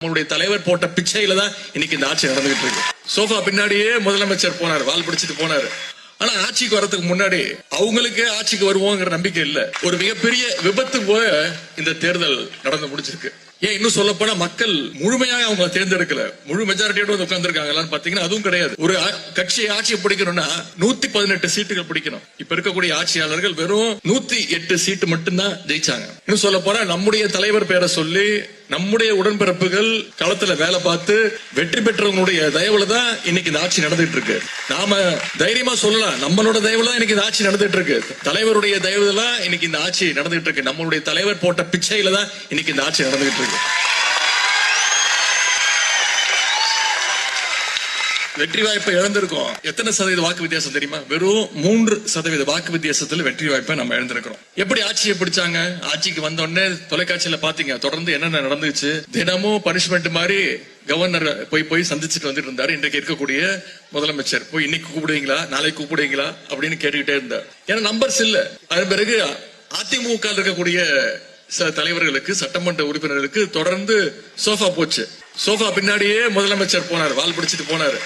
நம்மளுடைய தலைவர் போட்ட பிச்சையில தான் இன்னைக்கு இந்த ஆட்சி நடந்துகிட்டு இருக்கு. சோஃபா பின்னாடியே முதலமைச்சர் போனார், வால் பிடிச்சிட்டு போனாரு. ஆனா ஆட்சிக்கு வரதுக்கு முன்னாடி அவங்களுக்கே ஆட்சிக்கு வருவோங்கிற நம்பிக்கை இல்ல. ஒரு மிகப்பெரிய விபத்து போல இந்த தேர்தல் நடந்து முடிச்சிருக்கு. ஏன் இன்னும் சொல்ல போனா மக்கள் முழுமையாக அவங்க தேர்ந்தெடுக்கல, முழு மெஜாரிட்டியோட உட்கார்ந்து இருக்காங்க. பாத்தீங்கன்னா அதுவும் கிடையாது. ஒரு கட்சி ஆட்சியை பிடிக்கணும்னா 118 சீட்டுகள் பிடிக்கணும். இப்ப இருக்கக்கூடிய ஆட்சியாளர்கள் வெறும் 108 சீட்டு மட்டும்தான் ஜெயிச்சாங்க. இன்னும் சொல்ல போனா நம்முடைய தலைவர் பேரை சொல்லி நம்முடைய உடன்பிறப்புகள் களத்துல வேலை பார்த்து வெற்றி பெற்றவங்களுடைய தயவுல தான் இன்னைக்கு இந்த ஆட்சி நடந்துட்டு இருக்கு. நாம தைரியமா சொல்லலாம், நம்மளோட தயவுல தான் இன்னைக்கு இந்த ஆட்சி நடந்துட்டு இருக்கு. தலைவருடைய தயவுல இன்னைக்கு இந்த ஆட்சி நடந்துட்டு இருக்கு. நம்மளுடைய தலைவர் போட்ட பிச்சையில தான் இன்னைக்கு இந்த ஆட்சி நடந்துட்டு இருக்கு. வெற்றி வாய்ப்பை இழந்திருக்கோம். எத்தனை சதவீத வாக்கு வித்தியாசம் தெரியுமா? வெறும் 3% வாக்கு வித்தியாசத்துல வெற்றி வாய்ப்பை நம்ம இழந்திருக்கிறோம். எப்படி ஆட்சியை பிடிச்சாங்க? ஆட்சிக்கு வந்த உடனே தொலைக்காட்சியில பாத்தீங்க தொடர்ந்து என்னென்ன நடந்துச்சு. தினமும் பனிஷ்மெண்ட் மாதிரி கவர்னர் போய் சந்திச்சுட்டு வந்துட்டு இருந்தாரு. இன்றைக்கு இருக்கக்கூடிய முதலமைச்சர் போய் இன்னைக்கு கூப்பிடுவீங்களா, நாளைக்கு கூப்பிடுவீங்களா அப்படின்னு கேட்டுக்கிட்டே இருந்தார். ஏன்னா நம்பர்ஸ் இல்ல. அதன் பிறகு அதிமுக இருக்கக்கூடிய சில தலைவர்களுக்கு, சட்டமன்ற உறுப்பினர்களுக்கு தொடர்ந்து சோஃபா போச்சு. சோஃபா பின்னாடியே முதலமைச்சர் போனார், வால் பிடிச்சிட்டு போனாரு.